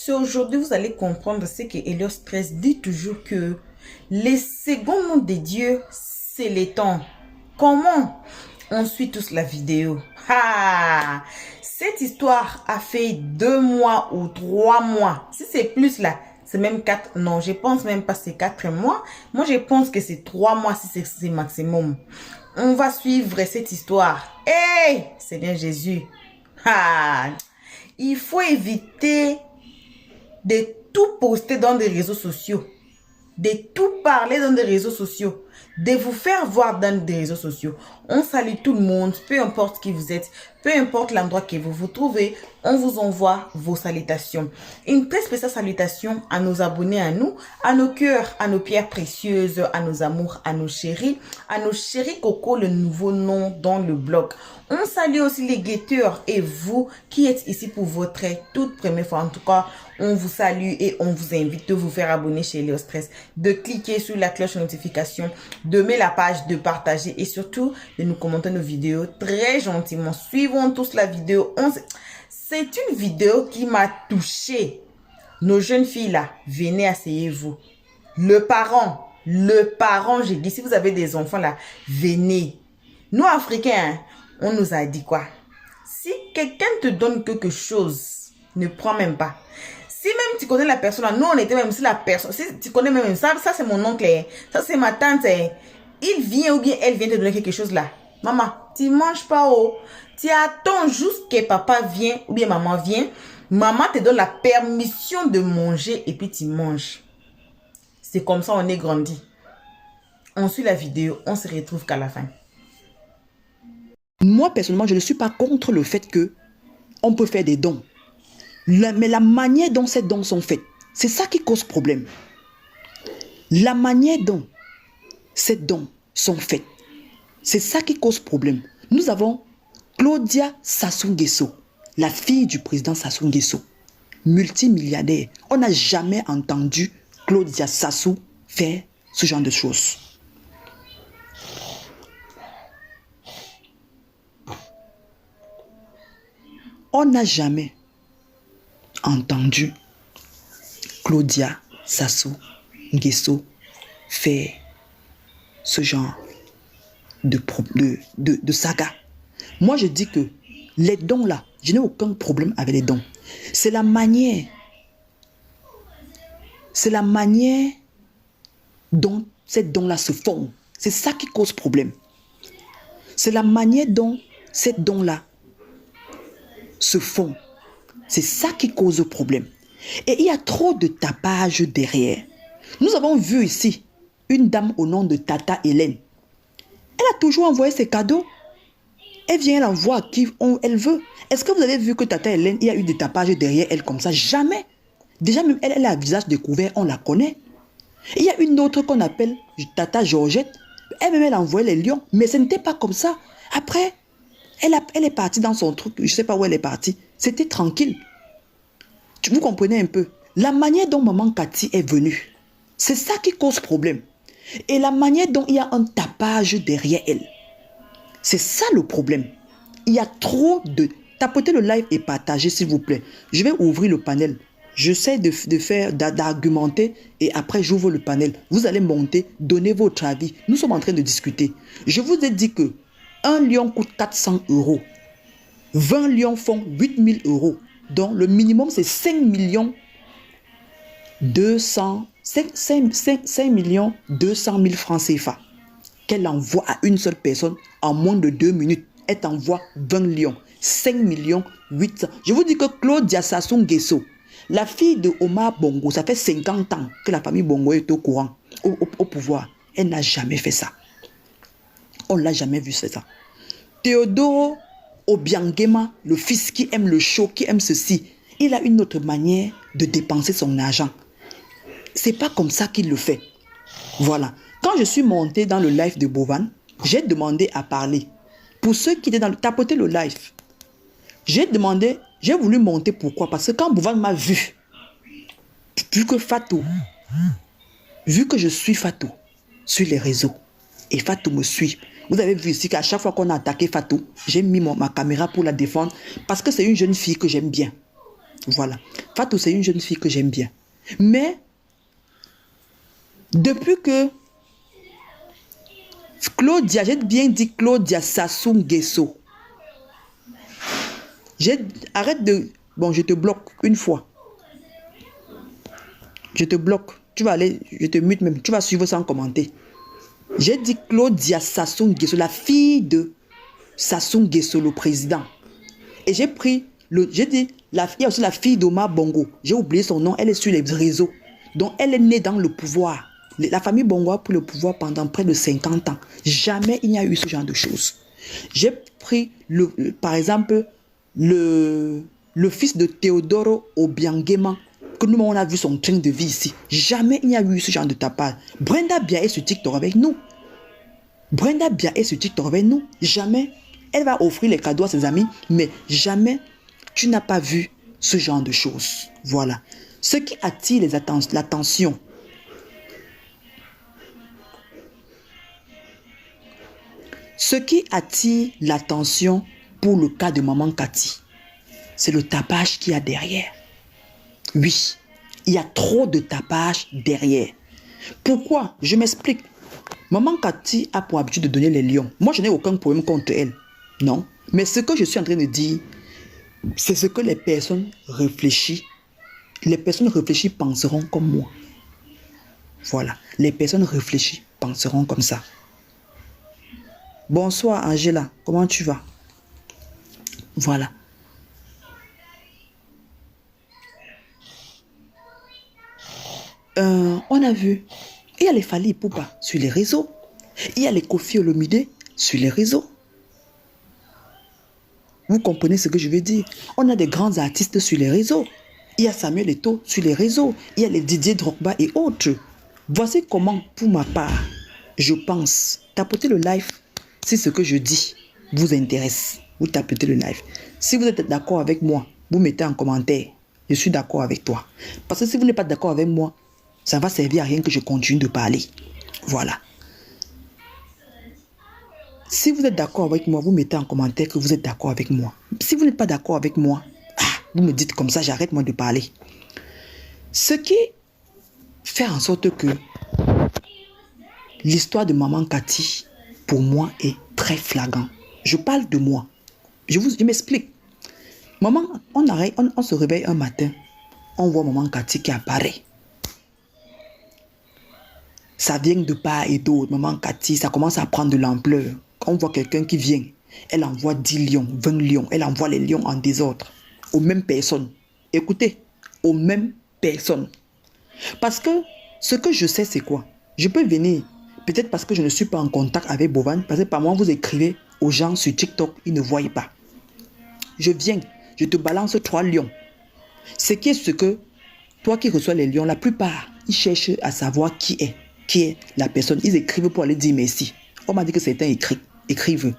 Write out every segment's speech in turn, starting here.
C'est aujourd'hui vous allez comprendre ce que Helios Stress dit toujours que les seconds noms de Dieu, c'est les temps. Comment? On suit tous la vidéo. Ah! Cette histoire a fait 2 mois ou 3 mois. Si c'est plus là, c'est même 4. Non, je pense même pas c'est 4 mois. Moi, je pense que c'est 3 mois si c'est maximum. On va suivre cette histoire. Hey! Seigneur Jésus. Ah! Il faut éviter de tout poster dans des réseaux sociaux, de tout parler dans des réseaux sociaux, de vous faire voir dans des réseaux sociaux. On salue tout le monde, peu importe qui vous êtes, peu importe l'endroit que vous vous trouvez, on vous envoie vos salutations. Une très spéciale salutation à nos abonnés, à nous, à nos cœurs, à nos pierres précieuses, à nos amours, à nos chéris Coco, le nouveau nom dans le blog. On salue aussi les guetteurs et vous qui êtes ici pour votre toute première fois. En tout cas, on vous salue et on vous invite de vous faire abonner chez Helios Stress, de cliquer sur la cloche de notification, de mettre la page, de partager et surtout de nous commenter nos vidéos très gentiment. Suivons tous la vidéo. C'est une vidéo qui m'a touchée. Nos jeunes filles là, venez, asseyez-vous. Le parent, j'ai dit, si vous avez des enfants là, venez. Nous Africains, hein, on nous a dit quoi? Si quelqu'un te donne quelque chose, ne prends même pas. Si même tu connais la personne, nous on était même si la personne, si tu connais même ça c'est mon oncle, ça c'est ma tante, il vient ou bien elle vient te donner quelque chose là. Maman, tu manges pas, oh. Tu attends juste que papa vienne ou bien maman vient. Maman te donne la permission de manger et puis tu manges. C'est comme ça on est grandi. On suit la vidéo, on se retrouve qu'à la fin. Moi, personnellement, je ne suis pas contre le fait que on peut faire des dons. Mais la manière dont ces dons sont faits, c'est ça qui cause problème. La manière dont ces dons sont faits, c'est ça qui cause problème. Nous avons Claudia Sassou Nguesso, la fille du président Sassou Nguesso, multimilliardaire. On n'a jamais entendu Claudia Sassou faire ce genre de choses. On n'a jamais entendu Claudia Sassou Nguesso faire ce genre de saga. Moi, je dis que les dons là, je n'ai aucun problème avec les dons. C'est la manière dont ces dons là se font. C'est ça qui cause problème. C'est la manière dont ces dons là se font. C'est ça qui cause problème. Et il y a trop de tapage derrière. Nous avons vu ici une dame au nom de Tata Hélène. Elle a toujours envoyé ses cadeaux. Elle vient, elle envoie à qui elle veut. Est-ce que vous avez vu que Tata Hélène, il y a eu des tapages derrière elle comme ça? Jamais. Déjà même elle a un visage découvert, on la connaît. Il y a une autre qu'on appelle Tata Georgette. Elle-même, elle envoyait les lions. Mais ce n'était pas comme ça. Après, elle est partie dans son truc. Je ne sais pas où elle est partie. C'était tranquille. Vous comprenez un peu? La manière dont maman Cathy est venue, c'est ça qui cause problème. Et la manière dont il y a un tapage derrière elle. C'est ça le problème. Il y a trop de... Tapotez le live et partagez s'il vous plaît. Je vais ouvrir le panel. J'essaie d'argumenter et après j'ouvre le panel. Vous allez monter, donner votre avis. Nous sommes en train de discuter. Je vous ai dit que un lion coûte 400 €. 20 lions font 8000 €. Donc le minimum c'est 5 200 000 francs CFA qu'elle envoie à une seule personne en moins de 2 minutes. Elle t'envoie 20 lions. 5 800 000. Je vous dis que Claudia Sassou Nguesso, la fille de Omar Bongo, ça fait 50 ans que la famille Bongo est au courant, au pouvoir. Elle n'a jamais fait ça. On ne l'a jamais vu faire ça. Théodore Obiangema, le fils qui aime le show, qui aime ceci, il a une autre manière de dépenser son argent. C'est pas comme ça qu'il le fait. Voilà. Quand je suis montée dans le live de Bovan, j'ai demandé à parler. Pour ceux qui étaient dans le... Tapotez le live. J'ai voulu monter. Pourquoi? Parce que quand Bovan m'a vu que je suis Fatou sur les réseaux, et Fatou me suit. Vous avez vu ici qu'à chaque fois qu'on a attaqué Fatou, j'ai mis ma caméra pour la défendre parce que c'est une jeune fille que j'aime bien. Voilà. Fatou, c'est une jeune fille que j'aime bien. Mais, depuis que Claudia, j'ai bien dit Claudia Sassou Nguesso. Arrête de... Bon, je te bloque une fois. Je te bloque. Tu vas aller, je te mute même. Tu vas suivre sans commenter. J'ai dit Claudia Sassou Nguesso, la fille de Sassou Nguesso, le président. Et j'ai pris, j'ai dit, il y a aussi la fille d'Omar Bongo. J'ai oublié son nom, elle est sur les réseaux. Donc elle est née dans le pouvoir. La famille Bongo a pris le pouvoir pendant près de 50 ans. Jamais il n'y a eu ce genre de choses. J'ai pris, par exemple, le fils de Teodoro Obiangema, que nous, on a vu son train de vie ici. Jamais il n'y a eu ce genre de tapage. Brenda Bia est sur TikTok avec nous. Brenda Bia est sur TikTok avec nous. Jamais. Elle va offrir les cadeaux à ses amis, mais jamais tu n'as pas vu ce genre de choses. Voilà. Ce qui attire l'attention, ce qui attire l'attention pour le cas de Maman Cathy, c'est le tapage qu'il y a derrière. Oui, il y a trop de tapage derrière. Pourquoi? Je m'explique. Maman Cathy a pour habitude de donner les lions. Moi, je n'ai aucun problème contre elle. Non. Mais ce que je suis en train de dire, c'est ce que les personnes réfléchies penseront comme moi. Voilà. Les personnes réfléchies penseront comme ça. Bonsoir Angela, comment tu vas? Voilà. On a vu, il y a les Fally Ipupa sur les réseaux. Il y a les Koffi Olomide sur les réseaux. Vous comprenez ce que je veux dire? On a des grands artistes sur les réseaux. Il y a Samuel Eto'o sur les réseaux. Il y a les Didier Drogba et autres. Voici comment, pour ma part, je pense. Tapotez le live si ce que je dis vous intéresse. Vous tapotez le live. Si vous êtes d'accord avec moi, vous mettez en commentaire. Je suis d'accord avec toi. Parce que si vous n'êtes pas d'accord avec moi, ça ne va servir à rien que je continue de parler. Voilà. Si vous êtes d'accord avec moi, vous mettez en commentaire que vous êtes d'accord avec moi. Si vous n'êtes pas d'accord avec moi, vous me dites comme ça, j'arrête moi de parler. Ce qui fait en sorte que l'histoire de Maman Cathy, pour moi, est très flagrant. Je parle de moi. Je m'explique. Maman, on se réveille un matin, on voit Maman Cathy qui apparaît. Ça vient de part et d'autre. Maman Cathy, ça commence à prendre de l'ampleur. On voit quelqu'un qui vient, elle envoie 10 lions, 20 lions, elle envoie les lions en désordre, aux mêmes personnes. Écoutez, aux mêmes personnes. Parce que ce que je sais, c'est quoi? Je peux venir, peut-être parce que je ne suis pas en contact avec Bovan, parce que par moi, vous écrivez aux gens sur TikTok, ils ne voient pas. Je viens, je te balance 3 lions. Ce qui est ce que, toi qui reçois les lions, la plupart, ils cherchent à savoir qui est la personne. Ils écrivent pour aller dire merci. On m'a dit que certains écrivent.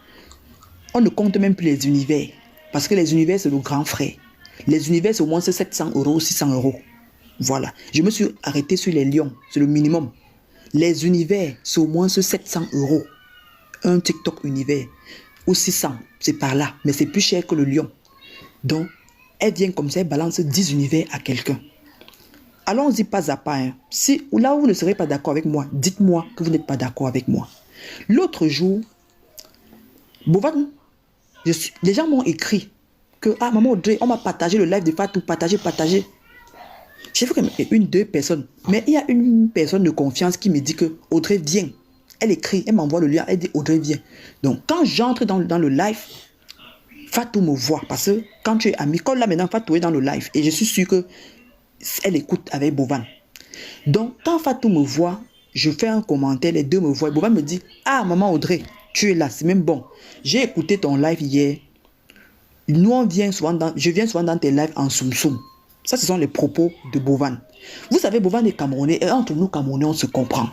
On ne compte même plus les univers. Parce que les univers, c'est le grand frère. Les univers, c'est au moins 700 €, 600 €. Voilà. Je me suis arrêté sur les lions. C'est le minimum. Les univers, c'est au moins 700 €. Un TikTok univers. Ou 600. C'est par là. Mais c'est plus cher que le lion. Donc, elle vient comme ça, elle balance 10 univers à quelqu'un. Allons-y pas à pas. Hein. Si là où vous ne serez pas d'accord avec moi, dites-moi que vous n'êtes pas d'accord avec moi. L'autre jour, Bovan, les gens m'ont écrit que, Maman Audrey, on m'a partagé le live de Fatou, partagé. J'ai vu une, 2 personnes. Mais il y a une personne de confiance qui me dit que Audrey vient. Elle écrit, elle m'envoie le lien, elle dit Audrey vient. Donc quand j'entre dans le live, Fatou me voit. Parce que quand tu es ami, comme là maintenant, Fatou est dans le live. Et je suis sûr qu'elle écoute avec Bovan. Donc quand Fatou me voit, je fais un commentaire, les deux me voient. Bovan me dit, Maman Audrey, tu es là, c'est même bon. J'ai écouté ton live hier. Je viens souvent dans tes lives en soum-soum. Ça, ce sont les propos de Bovan. Vous savez, Bovan est Camerounais et entre nous, Camerounais, on se comprend.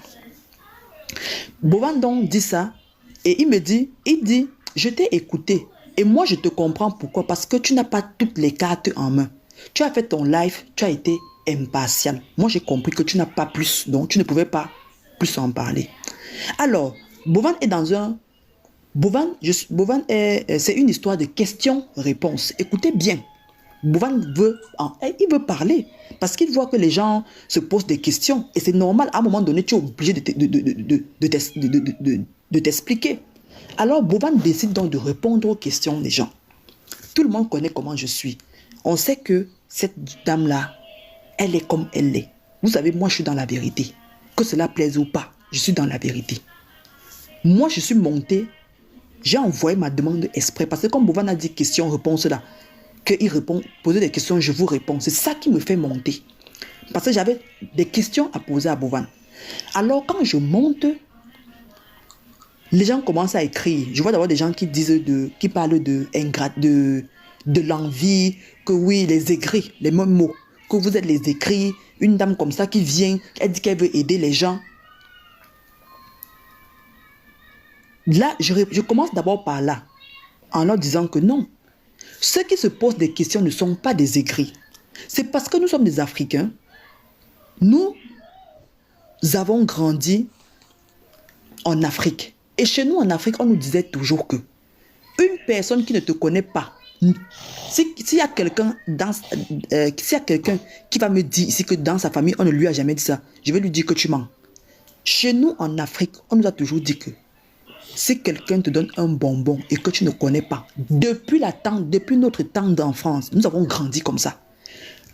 Bovan donc dit ça et il dit, je t'ai écouté et moi je te comprends pourquoi. Parce que tu n'as pas toutes les cartes en main. Tu as fait ton live, tu as été impartial. Moi, j'ai compris que tu n'as pas plus, donc tu ne pouvais pas plus en parler. Alors, Bovan est dans un... Bovan, c'est une histoire de questions-réponses. Écoutez bien. Bouvan il veut parler parce qu'il voit que les gens se posent des questions et c'est normal, à un moment donné, tu es obligé de t'expliquer. Alors Bouvan décide donc de répondre aux questions des gens. Tout le monde connaît comment je suis. On sait que cette dame-là, elle est comme elle est. Vous savez, moi je suis dans la vérité. Que cela plaise ou pas, je suis dans la vérité. Moi je suis monté, j'ai envoyé ma demande exprès parce que comme Bouvan a dit question-réponse là, qu'il répond, poser des questions, je vous réponds. C'est ça qui me fait monter. Parce que j'avais des questions à poser à Bouvan. Alors quand je monte, les gens commencent à écrire. Je vois d'abord des gens qui disent qui parlent de l'envie, que oui, les écrits, les mêmes mots, que vous êtes les écrits, une dame comme ça qui vient, elle dit qu'elle veut aider les gens. Là, je commence d'abord par là, en leur disant que non. Ceux qui se posent des questions ne sont pas des aigris. C'est parce que nous sommes des Africains. Nous avons grandi en Afrique. Et chez nous, en Afrique, on nous disait toujours que une personne qui ne te connaît pas, s'il y a quelqu'un qui va me dire ici que dans sa famille, on ne lui a jamais dit ça, je vais lui dire que tu mens. Chez nous, en Afrique, on nous a toujours dit que si quelqu'un te donne un bonbon et que tu ne connais pas, depuis notre temps d'enfance, nous avons grandi comme ça.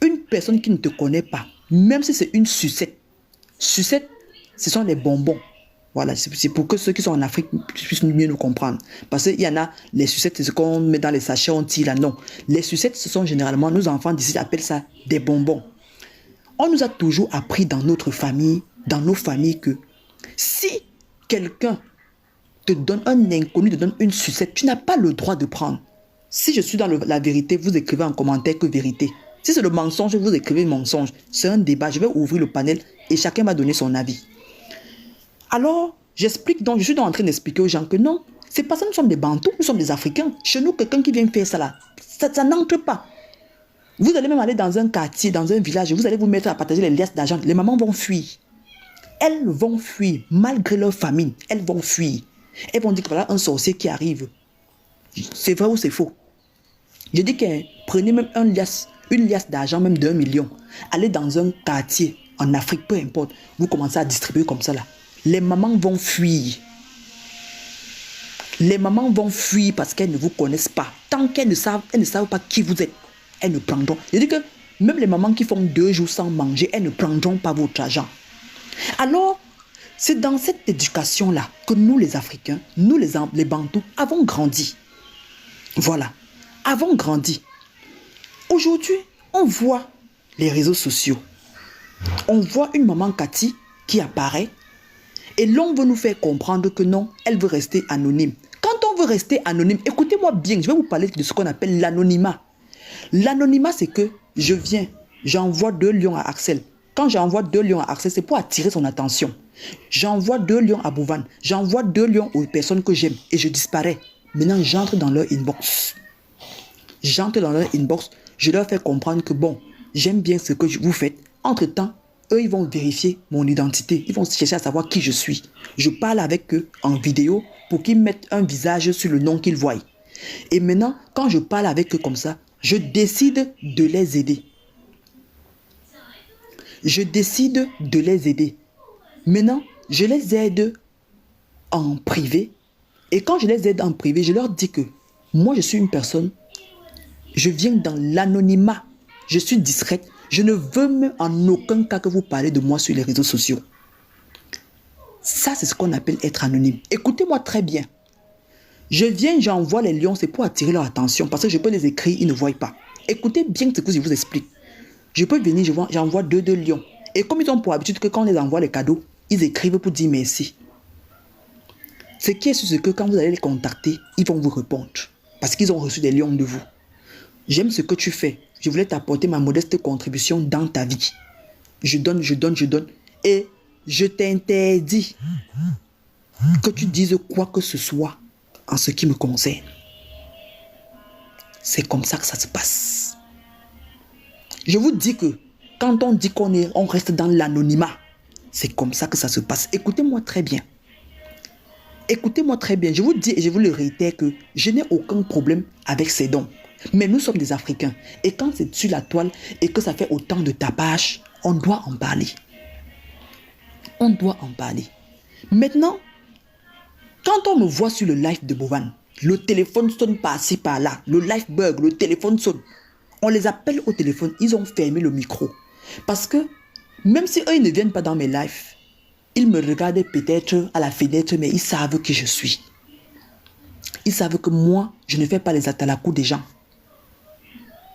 Une personne qui ne te connaît pas, même si c'est une sucette, ce sont les bonbons. Voilà, c'est pour que ceux qui sont en Afrique puissent mieux nous comprendre. Parce qu'il y en a, les sucettes, c'est ce qu'on met dans les sachets, on tire là. Non, les sucettes, ce sont généralement, nos enfants d'ici appellent ça des bonbons. On nous a toujours appris dans notre famille, dans nos familles, que si quelqu'un te donne, un inconnu te donne une sucette, tu n'as pas le droit de prendre. Si je suis dans la vérité, vous écrivez en commentaire que vérité. Si c'est le mensonge, vous écrivez mensonge. C'est un débat, je vais ouvrir le panel et chacun va donner son avis. Alors, j'explique donc, je suis donc en train d'expliquer aux gens que non, c'est pas ça, nous sommes des Bantous, nous sommes des Africains. Chez nous, quelqu'un qui vient faire ça là, ça n'entre pas. Vous allez même aller dans un quartier, dans un village, vous allez vous mettre à partager les liasses d'argent. Les mamans vont fuir. Elles vont fuir, malgré leur famine, elles vont fuir. Elles vont dire que voilà un sorcier qui arrive. C'est vrai ou c'est faux? Je dis que prenez même une liasse d'argent, même d'1 million. Allez dans un quartier, en Afrique, peu importe. Vous commencez à distribuer comme ça là. Les mamans vont fuir. Les mamans vont fuir parce qu'elles ne vous connaissent pas. Tant qu'elles ne savent pas qui vous êtes, elles ne prendront. Je dis que même les mamans qui font 2 jours sans manger, elles ne prendront pas votre argent. Alors, c'est dans cette éducation-là que nous les Africains, nous les Bantous, avons grandi. Voilà, avons grandi. Aujourd'hui, on voit les réseaux sociaux. On voit une maman Cathy qui apparaît et l'on veut nous faire comprendre que non, elle veut rester anonyme. Quand on veut rester anonyme, écoutez-moi bien, je vais vous parler de ce qu'on appelle l'anonymat. L'anonymat, c'est que je viens, j'envoie 2 lions à Axel. Quand j'envoie 2 lions à Axel, c'est pour attirer son attention. J'envoie 2 lions à Bouvan. J'envoie 2 lions aux personnes que j'aime et je disparais. Maintenant, j'entre dans leur inbox. J'entre dans leur inbox. Je leur fais comprendre que bon, j'aime bien ce que vous faites. Entre-temps, eux, ils vont vérifier mon identité. Ils vont chercher à savoir qui je suis. Je parle avec eux en vidéo pour qu'ils mettent un visage sur le nom qu'ils voient. Et maintenant, quand je parle avec eux comme ça, je décide de les aider. Je décide de les aider. Maintenant, je les aide en privé. Et quand je les aide en privé, je leur dis que moi, je suis une personne, je viens dans l'anonymat. Je suis discrète. Je ne veux même en aucun cas que vous parlez de moi sur les réseaux sociaux. Ça, c'est ce qu'on appelle être anonyme. Écoutez-moi très bien. Je viens, j'envoie les lions, c'est pour attirer leur attention. Parce que je peux les écrire, ils ne voient pas. Écoutez bien ce que je vous explique. Je peux venir, j'envoie 2 lions. Et comme ils ont pour habitude que quand on les envoie les cadeaux, ils écrivent pour dire merci. Ce qui est sûr, c'est que quand vous allez les contacter, ils vont vous répondre. Parce qu'ils ont reçu des lions de vous. J'aime ce que tu fais. Je voulais t'apporter ma modeste contribution dans ta vie. Je donne. Et je t'interdis que tu dises quoi que ce soit en ce qui me concerne. C'est comme ça que ça se passe. Je vous dis que quand on dit on reste dans l'anonymat, c'est comme ça que ça se passe. Écoutez-moi très bien. Écoutez-moi très bien. Je vous dis et je vous le réitère que je n'ai aucun problème avec ces dons. Mais nous sommes des Africains. Et quand c'est sur la toile et que ça fait autant de tapage, on doit en parler. On doit en parler. Maintenant, quand on me voit sur le live de Bovan, le téléphone sonne par-ci, par-là. Le live bug, le téléphone sonne. On les appelle au téléphone, ils ont fermé le micro. Parce que, même si eux, ils ne viennent pas dans mes lives, ils me regardent peut-être à la fenêtre, mais ils savent qui je suis. Ils savent que moi, je ne fais pas les atalakou des gens.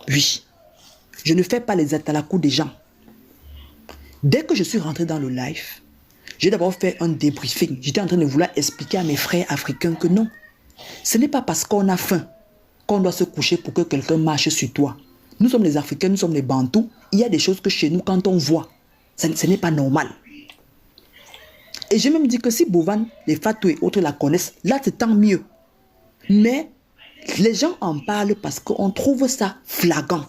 Oui, je ne fais pas les atalakou des gens. Dès que je suis rentré dans le live, j'ai d'abord fait un débriefing. J'étais en train de vouloir expliquer à mes frères africains que non, ce n'est pas parce qu'on a faim qu'on doit se coucher pour que quelqu'un marche sur toi. Nous sommes les Africains, nous sommes les Bantous. Il y a des choses que chez nous, quand on voit, ce n'est pas normal. Et j'ai même dit que si Bovan, les Fatou et autres la connaissent, là c'est tant mieux. Mais les gens en parlent parce qu'on trouve ça flagrant.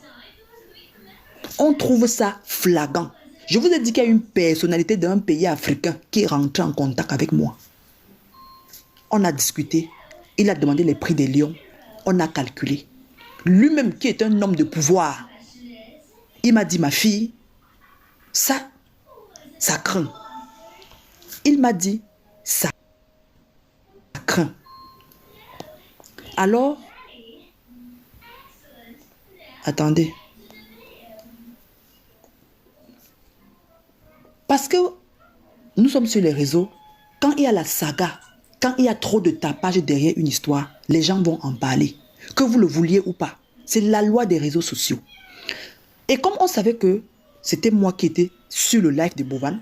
On trouve ça flagrant. Je vous ai dit qu'il y a une personnalité d'un pays africain qui est rentrée en contact avec moi. On a discuté. Il a demandé les prix des lions. On a calculé. Lui-même qui est un homme de pouvoir, il m'a dit, ma fille, ça craint. Il m'a dit, ça craint. Alors, attendez. Parce que nous sommes sur les réseaux, quand il y a la saga, quand il y a trop de tapage derrière une histoire, les gens vont en parler. Que vous le vouliez ou pas. C'est la loi des réseaux sociaux. Et comme on savait que c'était moi qui étais sur le live de Bovan,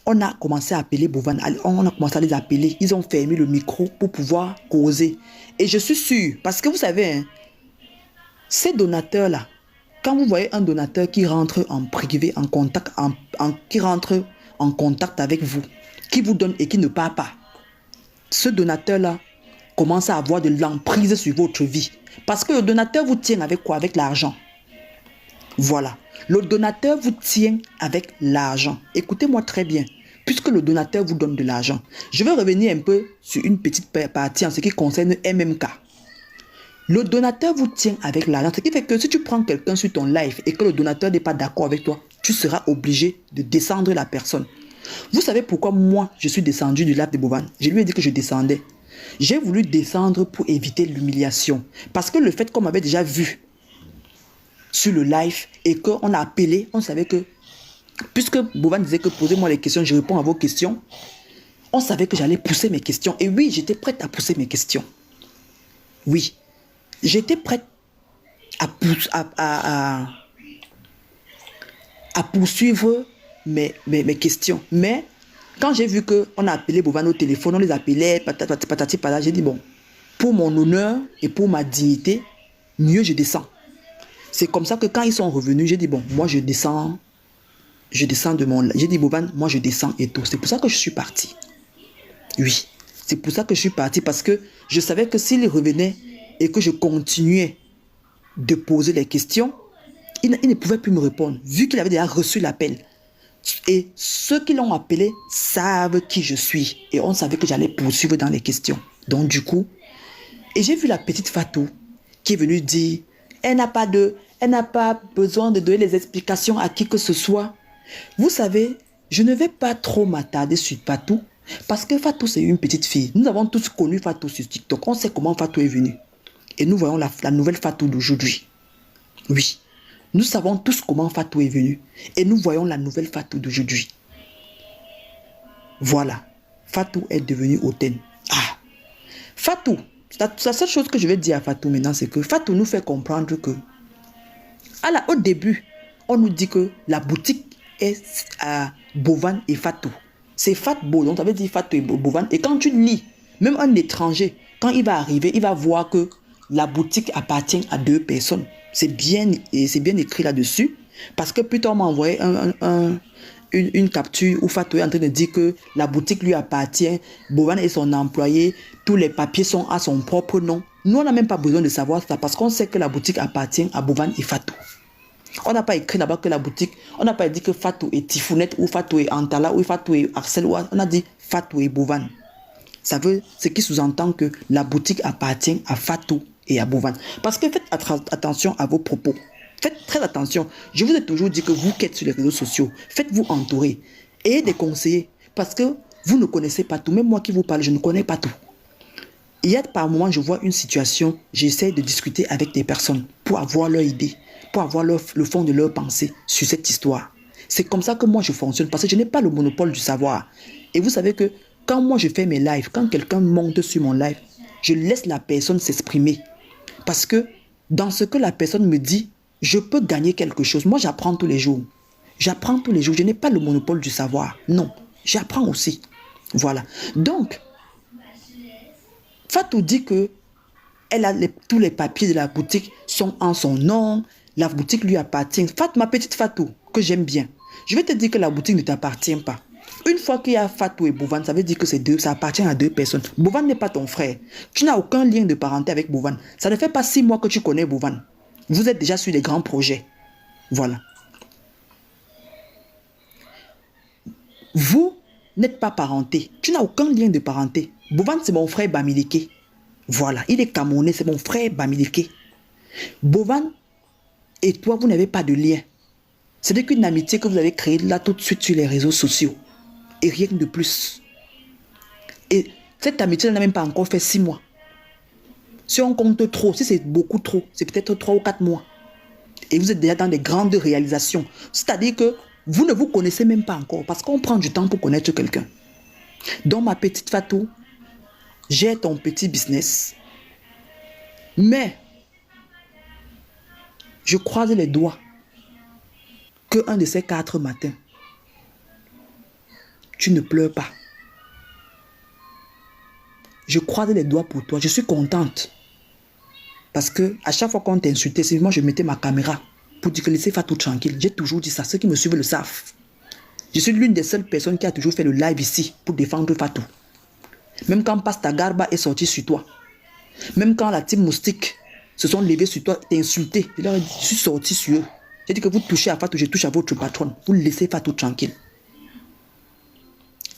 on a commencé à appeler Bovan, on a commencé à les appeler. Ils ont fermé le micro pour pouvoir causer. Et je suis sûr, parce que vous savez, hein, ces donateurs-là, quand vous voyez un donateur qui rentre en privé, en contact, qui rentre en contact avec vous, qui vous donne et qui ne part pas, ce donateur-là commence à avoir de l'emprise sur votre vie. Parce que le donateur vous tient avec quoi? Avec l'argent. Voilà. Le donateur vous tient avec l'argent. Écoutez-moi très bien. Puisque le donateur vous donne de l'argent, je vais revenir un peu sur une petite partie en ce qui concerne MMK. Le donateur vous tient avec l'argent. Ce qui fait que si tu prends quelqu'un sur ton live et que le donateur n'est pas d'accord avec toi, tu seras obligé de descendre la personne. Vous savez pourquoi moi, je suis descendu du live de Bovan? Je lui ai dit que je descendais. J'ai voulu descendre pour éviter l'humiliation. Parce que le fait qu'on m'avait déjà vu sur le live et qu'on a appelé, on savait que, puisque Bovan disait que posez-moi les questions, je réponds à vos questions, on savait que j'allais pousser mes questions. Et oui, j'étais prête à pousser mes questions. Oui, j'étais prête à poursuivre mes questions. Mais quand j'ai vu qu'on a appelé Bovan au téléphone, on les appelait, patati patata, j'ai dit bon, pour mon honneur et pour ma dignité, mieux je descends. C'est comme ça que quand ils sont revenus, j'ai dit bon, moi je descends de mon... J'ai dit Bovan, moi je descends et tout. C'est pour ça que je suis parti. Oui, c'est pour ça que je suis parti parce que je savais que s'ils revenaient et que je continuais de poser les questions, il ne pouvait plus me répondre, vu qu'il avait déjà reçu l'appel. Et ceux qui l'ont appelé savent qui je suis. Et on savait que j'allais poursuivre dans les questions. Donc du coup, et j'ai vu la petite Fatou qui est venue dire, elle n'a pas besoin de donner les explications à qui que ce soit. Vous savez, je ne vais pas trop m'attarder sur Fatou, parce que Fatou c'est une petite fille. Nous avons tous connu Fatou sur TikTok. On sait comment Fatou est venue. Et nous voyons la nouvelle Fatou d'aujourd'hui. Oui. Nous savons tous comment Fatou est venue. Et nous voyons la nouvelle Fatou d'aujourd'hui. Voilà. Fatou est devenue hautaine. Ah. Fatou. La seule chose que je vais dire à Fatou maintenant, c'est que Fatou nous fait comprendre que, au début, on nous dit que la boutique est à Bovan et Fatou. C'est Fatbo, donc ça veut dire Fatou et Bovan. Et quand tu lis, même un étranger, quand il va arriver, il va voir que la boutique appartient à deux personnes. C'est bien écrit là-dessus. Parce que plus tard, on m'a envoyé une capture où Fatou est en train de dire que la boutique lui appartient. Bovan est son employé. Tous les papiers sont à son propre nom. Nous, on n'a même pas besoin de savoir ça parce qu'on sait que la boutique appartient à Bovan et Fatou. On n'a pas écrit là-bas que la boutique... On n'a pas dit que Fatou est Tifounette ou Fatou est Antala ou Fatou est Arcel. On a dit Fatou et Bovan. Ça veut... Ce qui sous-entend que la boutique appartient à Fatou et à Bovan. Parce que faites attention à vos propos. Faites très attention. Je vous ai toujours dit que vous qui êtes sur les réseaux sociaux, faites-vous entourer. Ayez des conseillers. Parce que vous ne connaissez pas tout. Même moi qui vous parle, je ne connais pas tout. Il y a par moments, je vois une situation, j'essaie de discuter avec des personnes pour avoir leur idée, pour avoir le fond de leur pensée sur cette histoire. C'est comme ça que moi je fonctionne parce que je n'ai pas le monopole du savoir. Et vous savez que quand moi je fais mes lives, quand quelqu'un monte sur mon live, je laisse la personne s'exprimer. Parce que dans ce que la personne me dit, je peux gagner quelque chose. Moi j'apprends tous les jours. J'apprends tous les jours. Je n'ai pas le monopole du savoir. Non, j'apprends aussi. Voilà. Donc, Fatou dit que elle a tous les papiers de la boutique sont en son nom. La boutique lui appartient. Ma petite Fatou, que j'aime bien. Je vais te dire que la boutique ne t'appartient pas. Une fois qu'il y a Fatou et Bovan, ça veut dire que ça appartient à deux personnes. Bovan n'est pas ton frère. Tu n'as aucun lien de parenté avec Bovan. Ça ne fait pas 6 mois que tu connais Bovan. Vous êtes déjà sur des grands projets. Voilà. Vous n'êtes pas parenté. Tu n'as aucun lien de parenté. Bovan, c'est mon frère Bamileke. Voilà. Il est Camerounais, c'est mon frère Bamileke. Bovan et toi, vous n'avez pas de lien. C'est qu'une amitié que vous avez créée là tout de suite sur les réseaux sociaux. Et rien de plus. Et cette amitié n'a même pas encore fait 6 mois. Si on compte trop, si c'est beaucoup trop, c'est peut-être 3 ou 4 mois. Et vous êtes déjà dans des grandes réalisations. C'est-à-dire que vous ne vous connaissez même pas encore. Parce qu'on prend du temps pour connaître quelqu'un. Donc ma petite Fatou, j'ai ton petit business. Mais, je croise les doigts que un de ces 4 matins, tu ne pleures pas. Je croise les doigts pour toi. Je suis contente. Parce que à chaque fois qu'on t'insultait, moi je mettais ma caméra pour dire que laissez Fatou tranquille. J'ai toujours dit ça. Ceux qui me suivent le savent. Je suis l'une des seules personnes qui a toujours fait le live ici pour défendre Fatou. Même quand Pasta Garba est sorti sur toi. Même quand la team moustique se sont levés sur toi, t'insulté. Je suis sorti sur eux. J'ai dit que vous touchez à Fatou, je touche à votre patronne. Vous laissez Fatou tranquille.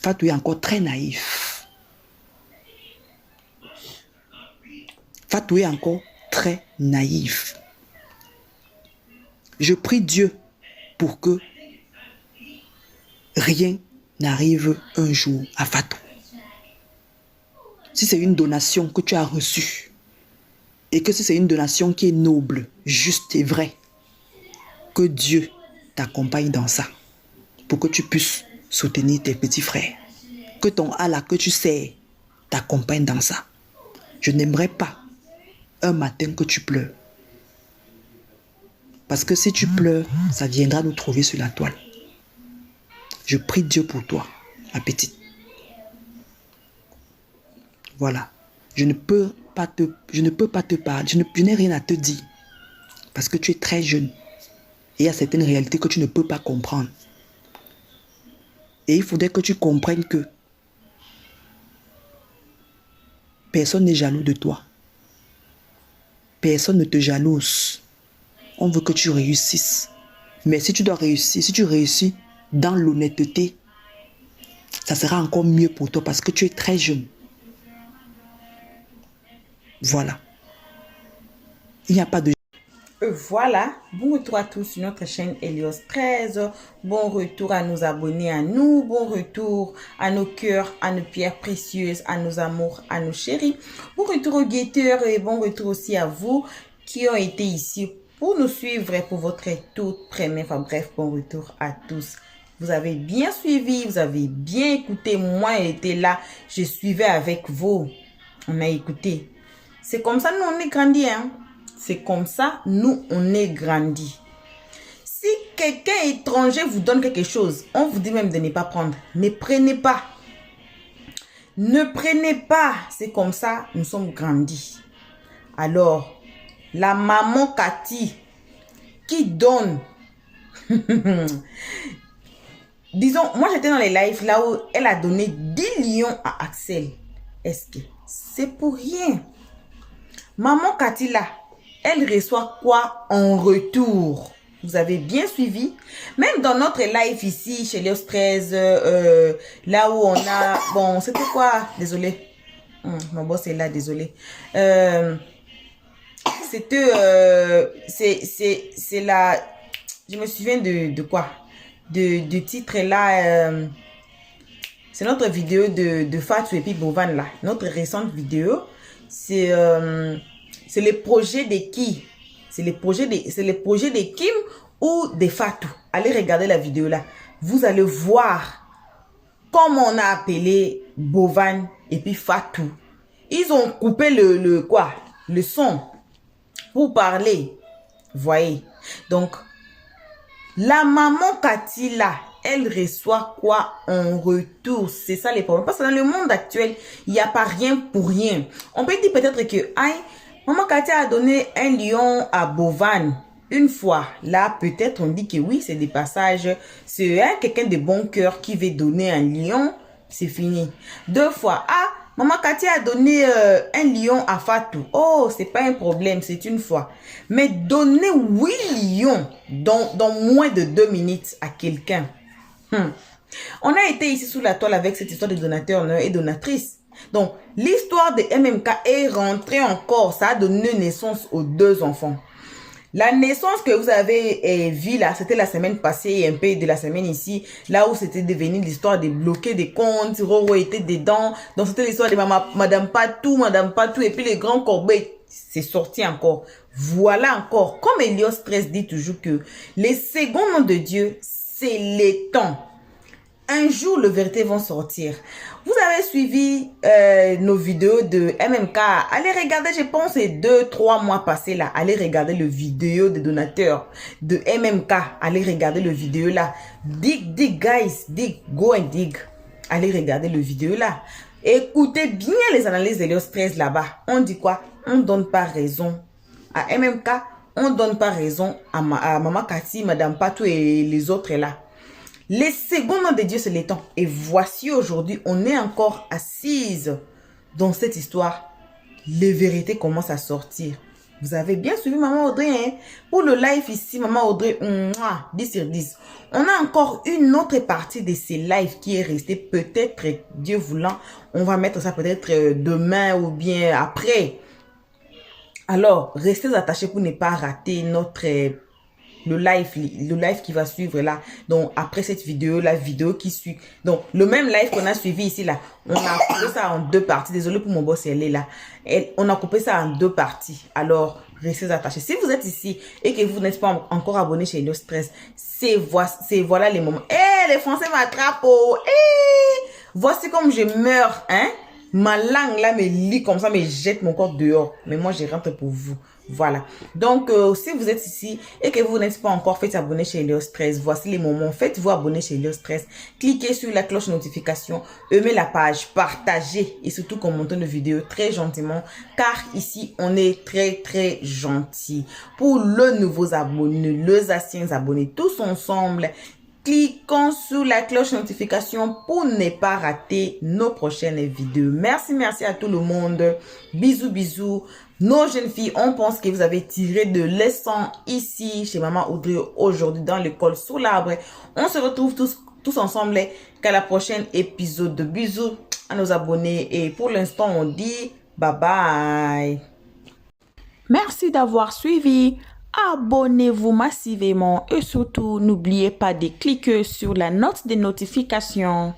Fatou est encore très naïf. Fatou est encore très naïf. Je prie Dieu pour que rien n'arrive un jour à Fatou. Si c'est une donation que tu as reçue, et que si c'est une donation qui est noble, juste et vraie, que Dieu t'accompagne dans ça, pour que tu puisses soutenir tes petits frères. Que ton Allah que tu sais t'accompagne dans ça. Je n'aimerais pas un matin que tu pleures. Parce que si tu pleures, ça viendra nous trouver sur la toile. Je prie Dieu pour toi, ma petite. Voilà. Je ne peux pas te parler. Je n'ai rien à te dire. Parce que tu es très jeune. Et il y a certaines réalités que tu ne peux pas comprendre. Et il faudrait que tu comprennes que personne n'est jaloux de toi. Personne ne te jalouse. On veut que tu réussisses. Mais si tu dois réussir, si tu réussis dans l'honnêteté, ça sera encore mieux pour toi parce que tu es très jeune. Voilà. Il n'y a pas de... Voilà, bon retour à tous sur notre chaîne Helios 13. Bon retour à nos abonnés, à nous. Bon retour à nos cœurs, à nos pierres précieuses, à nos amours, à nos chéris. Bon retour aux guetteurs et bon retour aussi à vous qui ont été ici pour nous suivre et pour votre toute première. Enfin bref, bon retour à tous. Vous avez bien suivi, vous avez bien écouté. Moi, j'étais là, je suivais avec vous. On a écouté. C'est comme ça, nous, on est grandi, hein. C'est comme ça, nous, on est grandi. Si quelqu'un étranger vous donne quelque chose, on vous dit même de ne pas prendre. Ne prenez pas. Ne prenez pas. C'est comme ça, nous sommes grandis. Alors, la maman Cathy qui donne... Disons, moi j'étais dans les lives là où elle a donné 10 lions à Axel. Est-ce que c'est pour rien? Maman Cathy là, elle reçoit quoi en retour? Vous avez bien suivi. Même dans notre live ici, chez Helios 13, là où on a... Bon, c'était quoi? Désolé. Mon boss est là, désolé. c'était... c'est la... Je me souviens de quoi? Du titre là... c'est notre vidéo de Fatou et puis Bovan là. Notre récente vidéo. C'est les projets de qui? C'est les projets de Kim ou de Fatou. Allez regarder la vidéo là. Vous allez voir comment on a appelé Bovan et puis Fatou. Ils ont coupé le son pour parler. Voyez. Donc, la maman Cathy là, elle reçoit quoi en retour? C'est ça les problèmes. Parce que dans le monde actuel, il n'y a pas rien pour rien. On peut dire peut-être que, aïe, maman Cathy a donné un lion à Bovan une fois. Là, peut-être on dit que oui, c'est des passages. C'est quelqu'un de bon cœur qui veut donner un lion. C'est fini. 2 fois. Ah, maman Cathy a donné un lion à Fatou. Oh, c'est pas un problème, c'est une fois. Mais donner 8 lions dans moins de 2 minutes à quelqu'un. On a été ici sous la toile avec cette histoire de donateurs et donatrices. Donc, l'histoire de MMK est rentrée encore. Ça a donné naissance aux 2 enfants. La naissance que vous avez vue là, c'était la semaine passée et un peu de la semaine ici, là où c'était devenu l'histoire de bloquer des comptes, Roro était dedans, donc c'était l'histoire de Madame Patou, et puis les grands corbeilles, c'est sorti encore. Voilà encore, comme Elios Stress dit toujours que les seconds noms de Dieu, c'est les temps. Un jour, les vérités vont sortir. Vous avez suivi nos vidéos de MMK. Allez regarder, je pense, c'est 2-3 mois passés là. Allez regarder le vidéo des donateurs de MMK. Allez regarder le vidéo là. Dig, guys. Dig, go and dig. Allez regarder le vidéo là. Écoutez bien les analyses de leur stress là-bas. On dit quoi? On ne donne pas raison à MMK. On ne donne pas raison à Maman Cathy, Madame Patou et les autres là. Les seconds noms de Dieu, c'est les temps. Et voici aujourd'hui, on est encore assise dans cette histoire. Les vérités commencent à sortir. Vous avez bien suivi Maman Audrey. Hein? Pour le live ici, Maman Audrey, 10 sur 10. On a encore une autre partie de ces lives qui est restée. Peut-être, Dieu voulant, on va mettre ça peut-être demain ou bien après. Alors, restez attachés pour ne pas rater notre... le live qui va suivre là. Donc, après cette vidéo, la vidéo qui suit. Donc, le même live qu'on a suivi ici là. On a coupé ça en 2 parties. Désolé pour mon boss, elle est là. On a coupé ça en 2 parties. Alors, restez attachés. Si vous êtes ici et que vous n'êtes pas encore abonné chez Elios Stress, voilà les moments. Les Français m'attrapent. Voici comme je meurs, hein. Ma langue là me lit comme ça, me jette mon corps dehors. Mais moi, je rentre pour vous. Voilà. Donc, si vous êtes ici et que vous n'êtes pas encore fait abonner chez Elios Stress, voici les moments. Faites-vous abonner chez Elios Stress. Cliquez sur la cloche notification. Aimez la page. Partagez. Et surtout, commentez nos vidéos très gentiment. Car ici, on est très gentil. Pour les nouveaux abonnés, les anciens abonnés, tous ensemble, cliquons sur la cloche notification pour ne pas rater nos prochaines vidéos. Merci à tout le monde. Bisous. Nos jeunes filles, on pense que vous avez tiré de leçons ici chez Maman Audrey aujourd'hui dans l'école sous l'arbre. On se retrouve tous ensemble qu'à la prochaine épisode. Bisous à nos abonnés et pour l'instant on dit bye bye. Merci d'avoir suivi. Abonnez-vous massivement et surtout n'oubliez pas de cliquer sur la note de notification.